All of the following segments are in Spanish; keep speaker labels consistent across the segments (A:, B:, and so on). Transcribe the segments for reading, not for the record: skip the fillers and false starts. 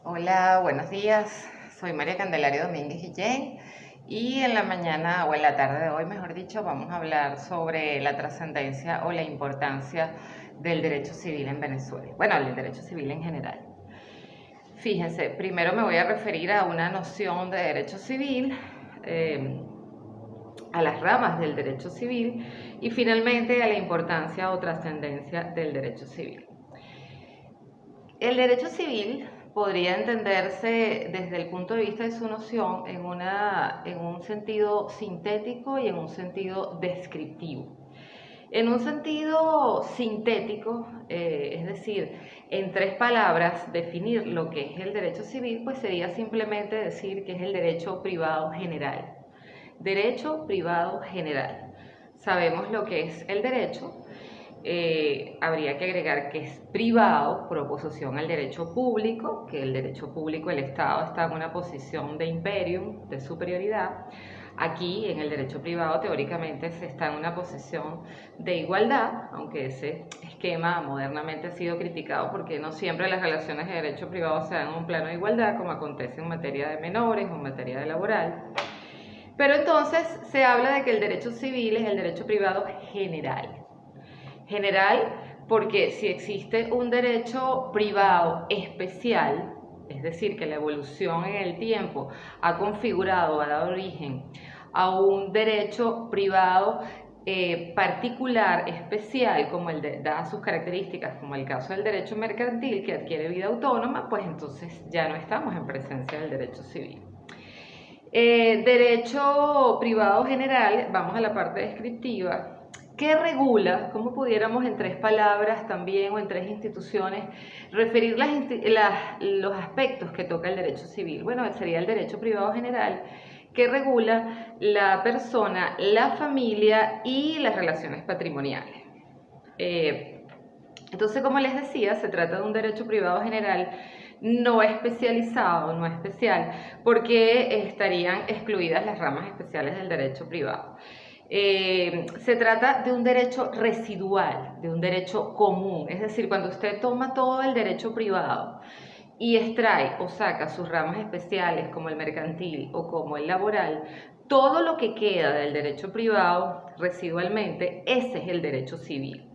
A: Hola, buenos días. Soy María Candelaria Domínguez Guillén y en la mañana o en la tarde de hoy, mejor dicho, vamos a hablar sobre la trascendencia o la importancia del derecho civil en Venezuela. Bueno, el derecho civil en general. Fíjense, primero me voy a referir a una noción de derecho civil, a las ramas del derecho civil y finalmente a la importancia o trascendencia del derecho civil. El derecho civil podría entenderse desde el punto de vista de su noción en un sentido sintético y en un sentido descriptivo. En un sentido sintético, es decir, en tres palabras, definir lo que es el derecho civil, pues sería simplemente decir que es el derecho privado general. Derecho privado general. Sabemos lo que es el derecho. Habría que agregar que es privado por oposición al derecho público, que el derecho público, el Estado está en una posición de imperium, de superioridad. Aquí en el derecho privado teóricamente se está en una posición de igualdad, aunque ese esquema modernamente ha sido criticado porque no siempre las relaciones de derecho privado se dan en un plano de igualdad, como acontece en materia de menores o en materia de laboral. Pero entonces se habla de que el derecho civil es el derecho privado general. General porque si existe un derecho privado especial, es decir, que la evolución en el tiempo ha configurado, ha dado origen a un derecho privado particular, especial, como dadas sus características, como el caso del derecho mercantil que adquiere vida autónoma, pues entonces ya no estamos en presencia del derecho civil. Derecho privado general, vamos a la parte descriptiva. ¿Qué regula? ¿Cómo pudiéramos en tres palabras también o en tres instituciones referir los aspectos que toca el derecho civil? Bueno, sería el derecho privado general, que regula la persona, la familia y las relaciones patrimoniales. Entonces, como les decía, se trata de un derecho privado general no especializado, no especial, porque estarían excluidas las ramas especiales del derecho privado. Se trata de un derecho residual, de un derecho común, es decir, cuando usted toma todo el derecho privado y extrae o saca sus ramas especiales como el mercantil o como el laboral, todo lo que queda del derecho privado residualmente, ese es el derecho civil.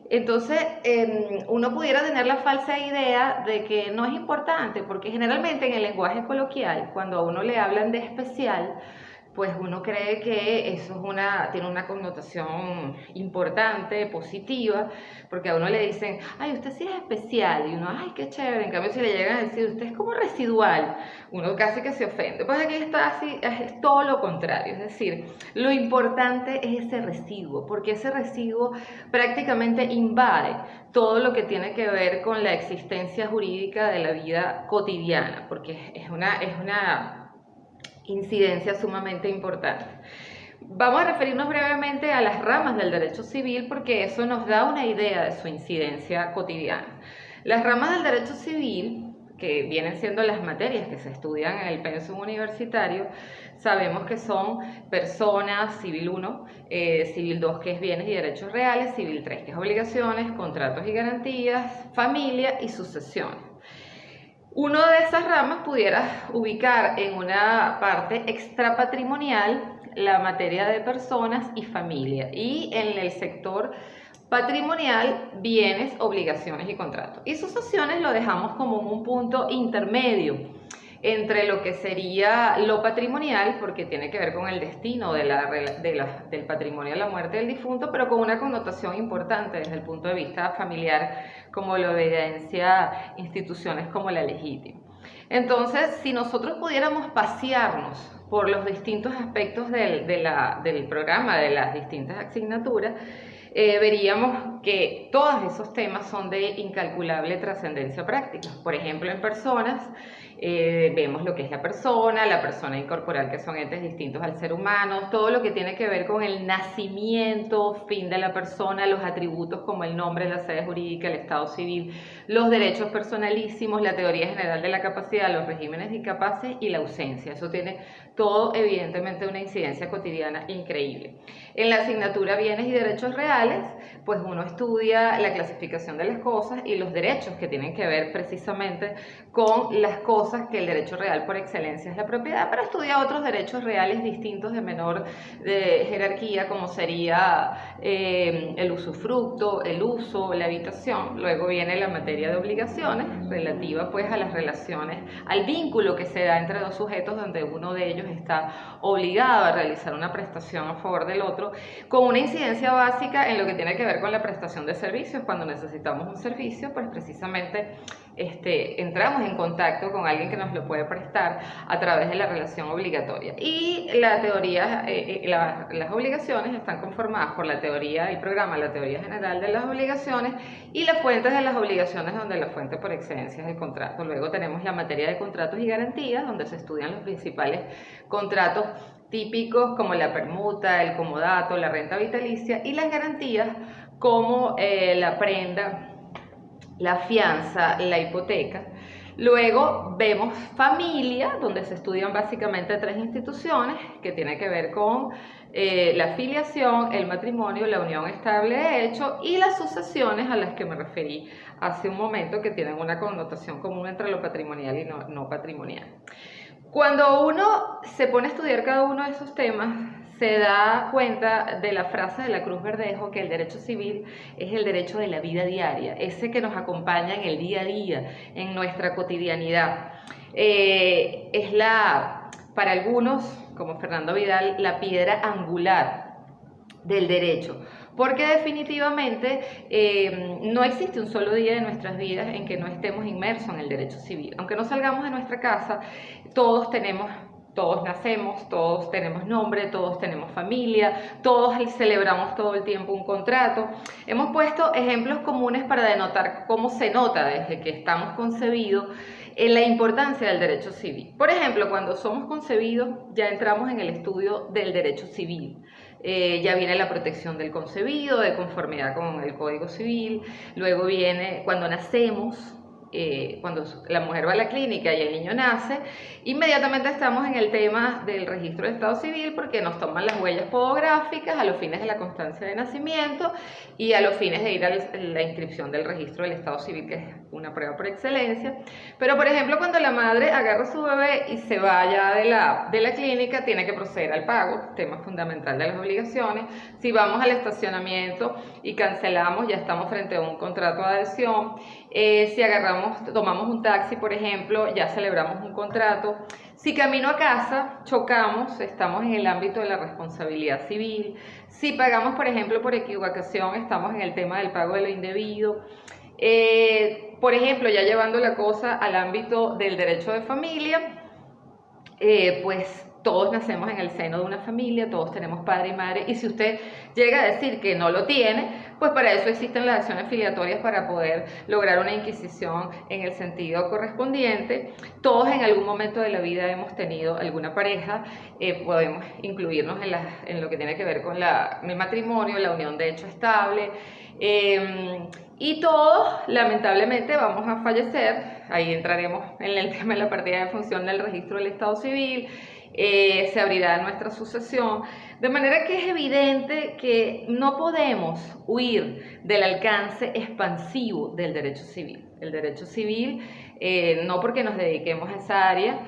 A: Entonces, uno pudiera tener la falsa idea de que no es importante, porque generalmente en el lenguaje coloquial, cuando a uno le hablan de especial, pues uno cree que eso tiene una connotación importante, positiva, porque a uno le dicen, ay, usted sí es especial, y uno, ay, qué chévere. En cambio, si le llegan a decir, usted es como residual, uno casi que se ofende. Pues aquí está así, es todo lo contrario, es decir, lo importante es ese residuo, porque ese residuo prácticamente invade todo lo que tiene que ver con la existencia jurídica de la vida cotidiana, porque es una incidencia sumamente importante. Vamos a referirnos brevemente a las ramas del derecho civil porque eso nos da una idea de su incidencia cotidiana. Las ramas del derecho civil, que vienen siendo las materias que se estudian en el pensum universitario, sabemos que son personas, civil 1, civil 2 que es bienes y derechos reales, civil 3 que es obligaciones, contratos y garantías, familia y sucesiones. Uno de esas ramas pudiera ubicar en una parte extrapatrimonial la materia de personas y familia y en el sector patrimonial bienes, obligaciones y contratos. Y sucesiones lo dejamos como un punto intermedio entre lo que sería lo patrimonial, porque tiene que ver con el destino del patrimonio de la muerte del difunto, pero con una connotación importante desde el punto de vista familiar, como lo evidencia instituciones como la legítima. Entonces, si nosotros pudiéramos pasearnos por los distintos aspectos del programa, de las distintas asignaturas, veríamos que todos esos temas son de incalculable trascendencia práctica. Por ejemplo, en personas, vemos lo que es la persona incorporal, que son entes distintos al ser humano, todo lo que tiene que ver con el nacimiento, fin de la persona, los atributos como el nombre, la sede jurídica, el estado civil, los derechos personalísimos, la teoría general de la capacidad, los regímenes incapaces y la ausencia. Eso tiene todo, evidentemente, una incidencia cotidiana increíble. En la asignatura bienes y derechos reales, reales, pues uno estudia la clasificación de las cosas y los derechos que tienen que ver precisamente con las cosas, que el derecho real por excelencia es la propiedad, pero estudia otros derechos reales distintos de menor jerarquía, como sería el usufructo, el uso, la habitación. Luego viene la materia de obligaciones, relativa pues a las relaciones, al vínculo que se da entre dos sujetos, donde uno de ellos está obligado a realizar una prestación a favor del otro, con una incidencia básica en lo que tiene que ver con la prestación de servicios. Cuando necesitamos un servicio, pues precisamente entramos en contacto con alguien que nos lo puede prestar a través de la relación obligatoria. Y la teoría, las obligaciones están conformadas por la teoría, el programa, la teoría general de las obligaciones y las fuentes de las obligaciones, donde la fuente por excelencia es el contrato. Luego tenemos la materia de contratos y garantías, donde se estudian los principales contratos típicos como la permuta, el comodato, la renta vitalicia, y las garantías como la prenda, la fianza, la hipoteca. Luego vemos familia, donde se estudian básicamente tres instituciones que tienen que ver con la filiación, el matrimonio, la unión estable de hecho, y las sucesiones, a las que me referí hace un momento, que tienen una connotación común entre lo patrimonial y no patrimonial. Cuando uno se pone a estudiar cada uno de esos temas, se da cuenta de la frase de la Cruz Verdejo, que el derecho civil es el derecho de la vida diaria, ese que nos acompaña en el día a día, en nuestra cotidianidad. Es para algunos, como Fernando Vidal, la piedra angular del derecho, porque definitivamente no existe un solo día de nuestras vidas en que no estemos inmersos en el derecho civil. Aunque no salgamos de nuestra casa, todos nacemos, todos tenemos nombre, todos tenemos familia, todos celebramos todo el tiempo un contrato. Hemos puesto ejemplos comunes para denotar cómo se nota desde que estamos concebidos en la importancia del derecho civil. Por ejemplo, cuando somos concebidos ya entramos en el estudio del derecho civil. Ya viene la protección del concebido, de conformidad con el Código Civil. Luego viene cuando nacemos, cuando la mujer va a la clínica y el niño nace, inmediatamente estamos en el tema del registro de estado civil, porque nos toman las huellas podográficas a los fines de la constancia de nacimiento y a los fines de ir a la inscripción del registro del estado civil, que es una prueba por excelencia. Pero por ejemplo, cuando la madre agarra a su bebé y se va ya de la clínica, tiene que proceder al pago, tema fundamental de las obligaciones. Si vamos al estacionamiento y cancelamos, ya estamos frente a un contrato de adhesión. Si tomamos un taxi, por ejemplo, ya celebramos un contrato. Si camino a casa chocamos, estamos en el ámbito de la responsabilidad civil. Si pagamos, por ejemplo, por equivocación, estamos en el tema del pago de lo indebido. Por ejemplo, ya llevando la cosa al ámbito del derecho de familia, pues todos nacemos en el seno de una familia, todos tenemos padre y madre, y si usted llega a decir que no lo tiene, pues para eso existen las acciones filiatorias, para poder lograr una inquisición en el sentido correspondiente. Todos en algún momento de la vida hemos tenido alguna pareja, podemos incluirnos en lo que tiene que ver con el matrimonio, la unión de hecho estable, y todos lamentablemente vamos a fallecer. Ahí entraremos en el tema de la partida de función del registro del estado civil. Se abrirá nuestra sucesión, de manera que es evidente que no podemos huir del alcance expansivo del derecho civil. El derecho civil, no porque nos dediquemos a esa área,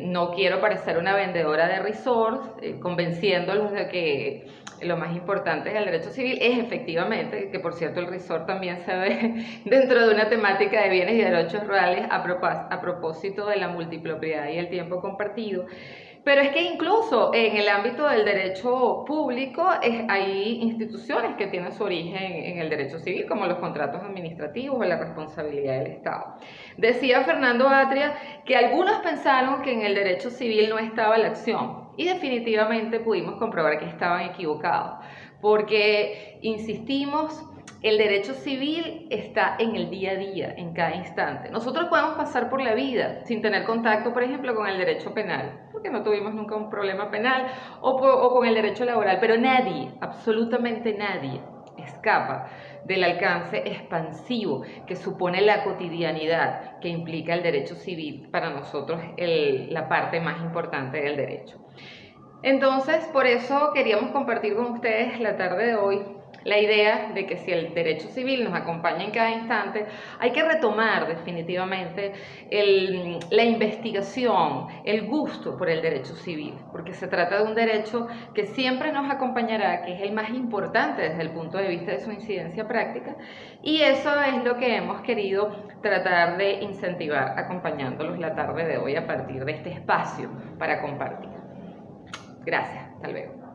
A: no quiero parecer una vendedora de resorts, convenciéndolos de que lo más importante es el derecho civil. Es efectivamente, que por cierto el resort también se ve dentro de una temática de bienes y derechos reales a propósito de la multipropiedad y el tiempo compartido. Pero es que incluso en el ámbito del derecho público hay instituciones que tienen su origen en el derecho civil, como los contratos administrativos o la responsabilidad del Estado. Decía Fernando Atria que algunos pensaron que en el derecho civil no estaba la acción, y definitivamente pudimos comprobar que estaban equivocados, porque, insistimos, el derecho civil está en el día a día, en cada instante. Nosotros podemos pasar por la vida sin tener contacto, por ejemplo, con el derecho penal, porque no tuvimos nunca un problema penal, o con el derecho laboral, pero nadie, absolutamente nadie, escapa del alcance expansivo que supone la cotidianidad que implica el derecho civil, para nosotros la parte más importante del derecho. Entonces, por eso queríamos compartir con ustedes la tarde de hoy la idea de que si el derecho civil nos acompaña en cada instante, hay que retomar definitivamente la investigación, el gusto por el derecho civil, porque se trata de un derecho que siempre nos acompañará, que es el más importante desde el punto de vista de su incidencia práctica, y eso es lo que hemos querido tratar de incentivar acompañándolos la tarde de hoy a partir de este espacio para compartir. Gracias, hasta luego.